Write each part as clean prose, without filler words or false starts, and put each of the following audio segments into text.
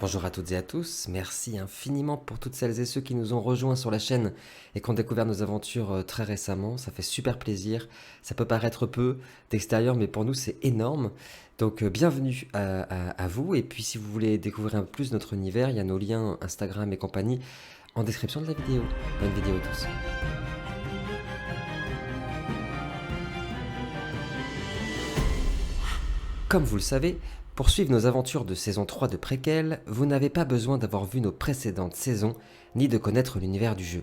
Bonjour à toutes et à tous, merci infiniment pour toutes celles et ceux qui nous ont rejoints sur la chaîne et qui ont découvert nos aventures très récemment, ça fait super plaisir, ça peut paraître peu d'extérieur mais pour nous c'est énorme, donc bienvenue à vous et puis si vous voulez découvrir un peu plus notre univers, il y a nos liens Instagram et compagnie en description de la vidéo. Bonne vidéo à tous. Comme vous le savez, pour suivre nos aventures de saison 3 de Préquel, vous n'avez pas besoin d'avoir vu nos précédentes saisons, ni de connaître l'univers du jeu.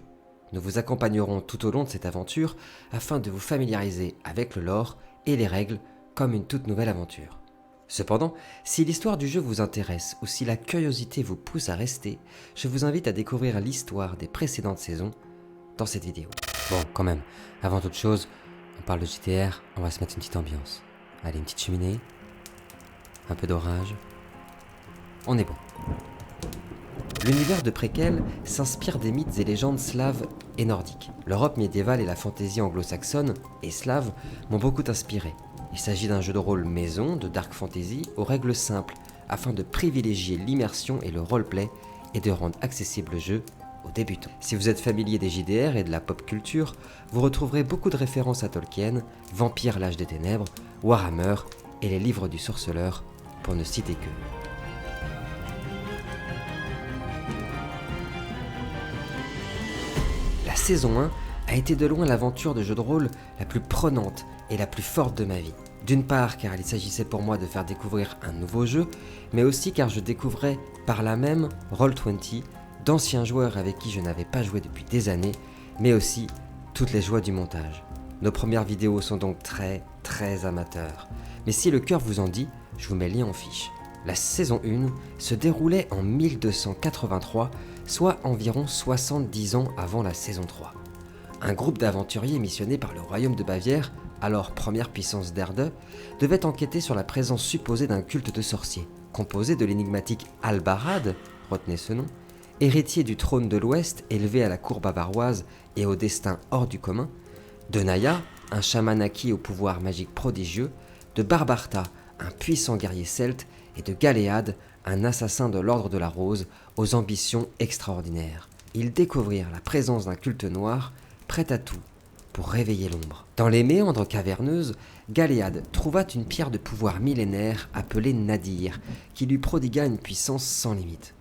Nous vous accompagnerons tout au long de cette aventure afin de vous familiariser avec le lore et les règles comme une toute nouvelle aventure. Cependant, si l'histoire du jeu vous intéresse ou si la curiosité vous pousse à rester, je vous invite à découvrir l'histoire des précédentes saisons dans cette vidéo. Bon, quand même, avant toute chose, on parle de JTR, on va se mettre une petite ambiance. Allez, une petite cheminée. Un peu d'orage. On est bon. L'univers de Préquel s'inspire des mythes et légendes slaves et nordiques. L'Europe médiévale et la fantaisie anglo-saxonne et slave m'ont beaucoup inspiré. Il s'agit d'un jeu de rôle maison de dark fantasy aux règles simples afin de privilégier l'immersion et le roleplay et de rendre accessible le jeu aux débutants. Si vous êtes familier des JDR et de la pop culture, vous retrouverez beaucoup de références à Tolkien, Vampire l'âge des ténèbres, Warhammer et les livres du sorceleur, pour ne citer que. La saison 1 a été de loin l'aventure de jeu de rôle la plus prenante et la plus forte de ma vie. D'une part car il s'agissait pour moi de faire découvrir un nouveau jeu, mais aussi car je découvrais par là même Roll20, d'anciens joueurs avec qui je n'avais pas joué depuis des années, mais aussi toutes les joies du montage. Nos premières vidéos sont donc très amateurs. Mais si le cœur vous en dit, je vous mets le lien en fiche. La saison 1 se déroulait en 1283, soit environ 70 ans avant la saison 3. Un groupe d'aventuriers missionné par le royaume de Bavière, alors première puissance d'Erde, devait enquêter sur la présence supposée d'un culte de sorciers, composé de l'énigmatique Albarad, retenez ce nom, héritier du trône de l'Ouest élevé à la cour bavaroise et au destin hors du commun, de Naya, un chaman acquis au pouvoir magique prodigieux, de Barbarta, un puissant guerrier celte, et de Galéade, un assassin de l'ordre de la Rose, aux ambitions extraordinaires. Ils découvrirent la présence d'un culte noir, prêt à tout, pour réveiller l'ombre. Dans les méandres caverneuses, Galéade trouva une pierre de pouvoir millénaire appelée Nadir, qui lui prodigua une puissance sans limite.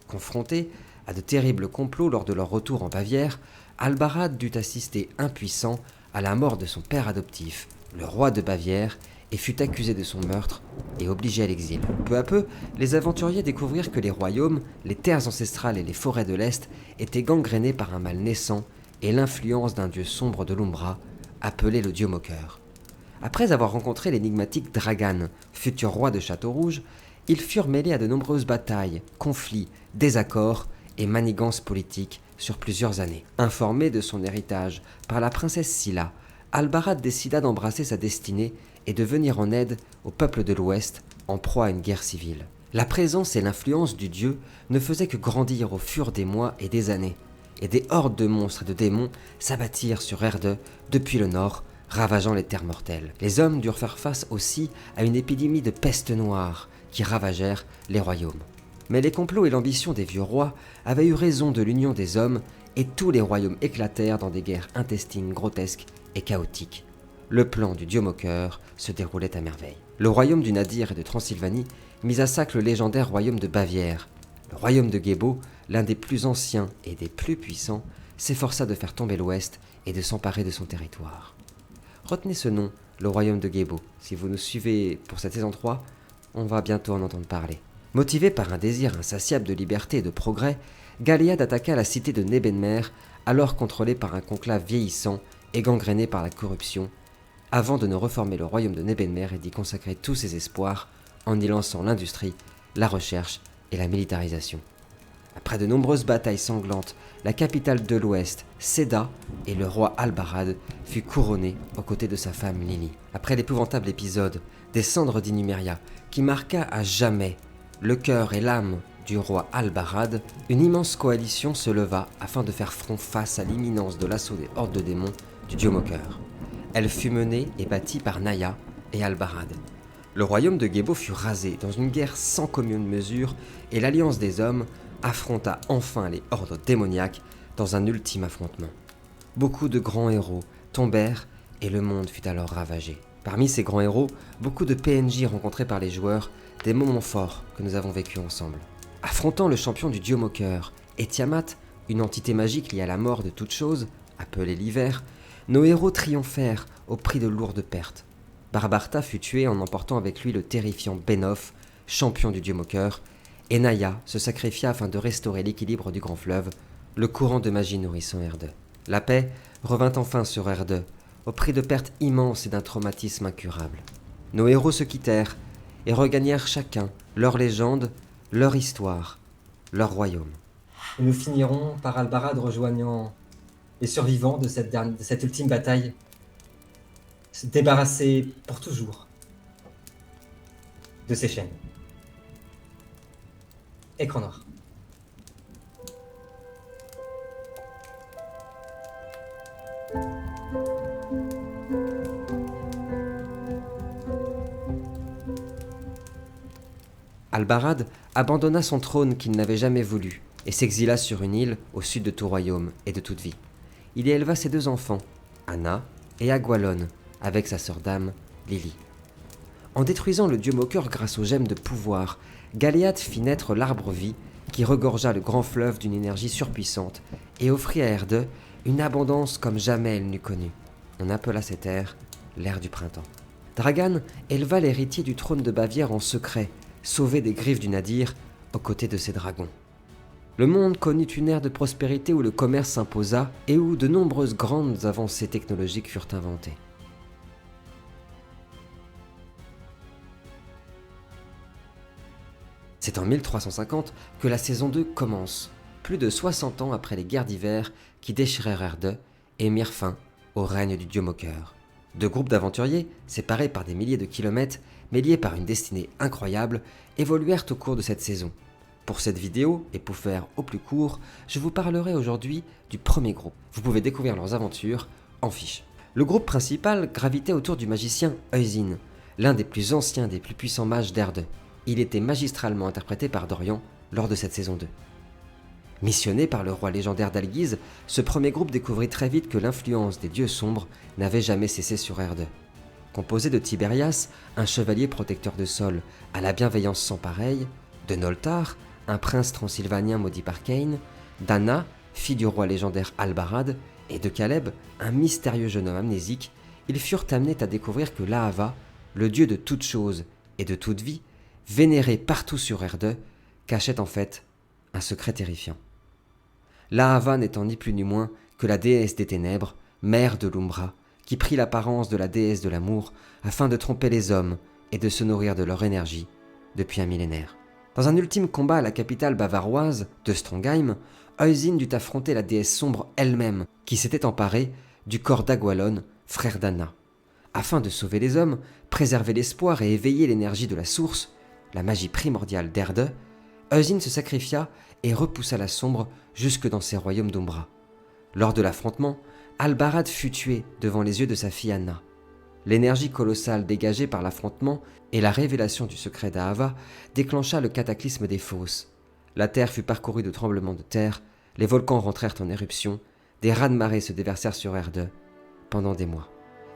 Confronté à de terribles complots lors de leur retour en Bavière, Albarad dut assister impuissant à la mort de son père adoptif, le roi de Bavière, et fut accusé de son meurtre et obligé à l'exil. Peu à peu, les aventuriers découvrirent que les royaumes, les terres ancestrales et les forêts de l'Est étaient gangrénés par un mal naissant et l'influence d'un dieu sombre de l'Umbra, appelé le dieu moqueur. Après avoir rencontré l'énigmatique Dragan, futur roi de Château-Rouge, ils furent mêlés à de nombreuses batailles, conflits, désaccords et manigances politiques sur plusieurs années. Informé de son héritage par la princesse Scylla, Albarad décida d'embrasser sa destinée et de venir en aide au peuple de l'Ouest en proie à une guerre civile. La présence et l'influence du dieu ne faisaient que grandir au fur des mois et des années, et des hordes de monstres et de démons s'abattirent sur Erde depuis le nord, ravageant les terres mortelles. Les hommes durent faire face aussi à une épidémie de peste noire qui ravagèrent les royaumes. Mais les complots et l'ambition des vieux rois avaient eu raison de l'union des hommes, et tous les royaumes éclatèrent dans des guerres intestines grotesques et chaotiques. Le plan du dieu moqueur se déroulait à merveille. Le royaume du Nadir et de Transylvanie mit à sac le légendaire royaume de Bavière. Le royaume de Gébo, l'un des plus anciens et des plus puissants, s'efforça de faire tomber l'Ouest et de s'emparer de son territoire. Retenez ce nom, le royaume de Gébo. Si vous nous suivez pour cette saison 3, on va bientôt en entendre parler. Motivé par un désir insatiable de liberté et de progrès, Galéade attaqua la cité de Nebenmer, alors contrôlée par un conclave vieillissant et gangréné par la corruption, avant de ne reformer le royaume de Nebenmer et d'y consacrer tous ses espoirs en y lançant l'industrie, la recherche et la militarisation. Après de nombreuses batailles sanglantes, la capitale de l'Ouest céda et le roi Albarad fut couronné aux côtés de sa femme Lily. Après l'épouvantable épisode des cendres d'Inumeria qui marqua à jamais le cœur et l'âme du roi Albarad, une immense coalition se leva afin de faire front face à l'imminence de l'assaut des hordes de démons du dieu moqueur. Elle fut menée et bâtie par Naya et Albarad. Le royaume de Gébo fut rasé dans une guerre sans commune mesure et l'Alliance des Hommes affronta enfin les hordes démoniaques dans un ultime affrontement. Beaucoup de grands héros tombèrent et le monde fut alors ravagé. Parmi ces grands héros, beaucoup de PNJ rencontrés par les joueurs, des moments forts que nous avons vécus ensemble. Affrontant le champion du dieu moqueur et Tiamat, une entité magique liée à la mort de toute chose, appelée l'hiver, nos héros triomphèrent au prix de lourdes pertes. Barbarta fut tué en emportant avec lui le terrifiant Benoff, champion du dieu moqueur, et Naya se sacrifia afin de restaurer l'équilibre du grand fleuve, le courant de magie nourrissant Erde. La paix revint enfin sur Erde, au prix de pertes immenses et d'un traumatisme incurable. Nos héros se quittèrent et regagnèrent chacun leur légende, leur histoire, leur royaume. Et nous finirons par Albarad rejoignant les survivants de cette ultime bataille, se débarrasser pour toujours de ces chaînes. Écran noir. Albarad abandonna son trône qu'il n'avait jamais voulu et s'exila sur une île au sud de tout royaume et de toute vie. Il y éleva ses 2 enfants, Anna et Agualon, avec sa sœur d'âme, Lily. En détruisant le dieu moqueur grâce aux gemmes de pouvoir, Galéad fit naître l'arbre-vie qui regorgea le grand fleuve d'une énergie surpuissante et offrit à Erde une abondance comme jamais elle n'eût connue. On appela cette ère l'ère du printemps. Dragan éleva l'héritier du trône de Bavière en secret, sauvé des griffes du Nadir aux côtés de ses dragons. Le monde connut une ère de prospérité où le commerce s'imposa et où de nombreuses grandes avancées technologiques furent inventées. C'est en 1350 que la saison 2 commence, plus de 60 ans après les guerres d'hiver qui déchirèrent Erde et mirent fin au règne du dieu moqueur. 2 groupes d'aventuriers, séparés par des milliers de kilomètres, mais liés par une destinée incroyable, évoluèrent au cours de cette saison. Pour cette vidéo, et pour faire au plus court, je vous parlerai aujourd'hui du premier groupe. Vous pouvez découvrir leurs aventures en fiche. Le groupe principal gravitait autour du magicien Eusin, l'un des plus anciens et des plus puissants mages d'Erde. Il était magistralement interprété par Dorian lors de cette saison 2. Missionné par le roi légendaire d'Algiz, ce premier groupe découvrit très vite que l'influence des dieux sombres n'avait jamais cessé sur Erde. Composé de Tiberias, un chevalier protecteur de sol à la bienveillance sans pareille, de Noltar, un prince transylvanien maudit par Cain, d'Anna, fille du roi légendaire Albarad, et de Caleb, un mystérieux jeune homme amnésique, ils furent amenés à découvrir que Lahava, le dieu de toute chose et de toute vie, vénéré partout sur Erde, cachait en fait un secret terrifiant. Lahava n'étant ni plus ni moins que la déesse des ténèbres, mère de l'Umbra, qui prit l'apparence de la déesse de l'amour afin de tromper les hommes et de se nourrir de leur énergie depuis un millénaire. Dans un ultime combat à la capitale bavaroise de Strongheim, Eusin dut affronter la déesse sombre elle-même qui s'était emparée du corps d'Agualon, frère d'Anna. Afin de sauver les hommes, préserver l'espoir et éveiller l'énergie de la source, la magie primordiale d'Erde, Eusin se sacrifia et repoussa la sombre jusque dans ses royaumes d'Umbra. Lors de l'affrontement, Albarad fut tué devant les yeux de sa fille Anna. L'énergie colossale dégagée par l'affrontement et la révélation du secret d'Ahava déclencha le cataclysme des fosses. La terre fut parcourue de tremblements de terre, les volcans rentrèrent en éruption, des raz-de-marée se déversèrent sur Erde pendant des mois.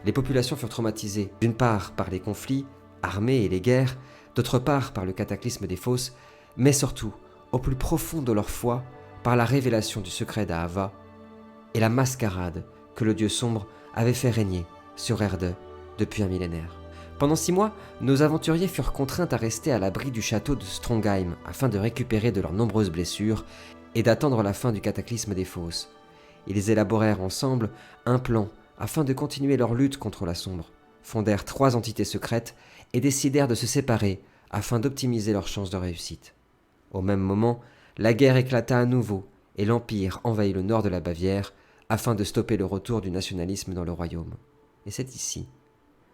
Les populations furent traumatisées, d'une part par les conflits armés et les guerres, d'autre part par le cataclysme des fosses, mais surtout, au plus profond de leur foi, par la révélation du secret d'Ahava et la mascarade que le dieu sombre avait fait régner sur Erde depuis un millénaire. Pendant 6 mois, nos aventuriers furent contraints à rester à l'abri du château de Strongheim afin de récupérer de leurs nombreuses blessures et d'attendre la fin du cataclysme des fosses. Ils élaborèrent ensemble un plan afin de continuer leur lutte contre la sombre, fondèrent 3 entités secrètes et décidèrent de se séparer afin d'optimiser leurs chances de réussite. Au même moment, la guerre éclata à nouveau et l'Empire envahit le nord de la Bavière afin de stopper le retour du nationalisme dans le royaume. Et c'est ici,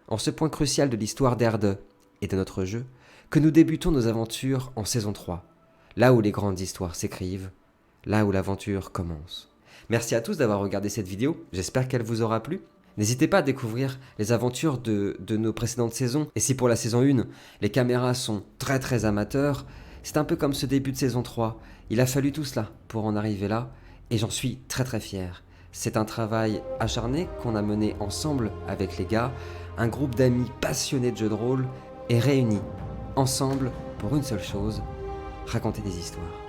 en ce point crucial de l'histoire d'Erde et de notre jeu, que nous débutons nos aventures en saison 3, là où les grandes histoires s'écrivent, là où l'aventure commence. Merci à tous d'avoir regardé cette vidéo, j'espère qu'elle vous aura plu. N'hésitez pas à découvrir les aventures de nos précédentes saisons. Et si pour la saison 1, les caméras sont très très amateurs, c'est un peu comme ce début de saison 3. Il a fallu tout cela pour en arriver là, et j'en suis très très fier. C'est un travail acharné qu'on a mené ensemble avec les gars, un groupe d'amis passionnés de jeux de rôle, et réunis ensemble pour une seule chose, raconter des histoires.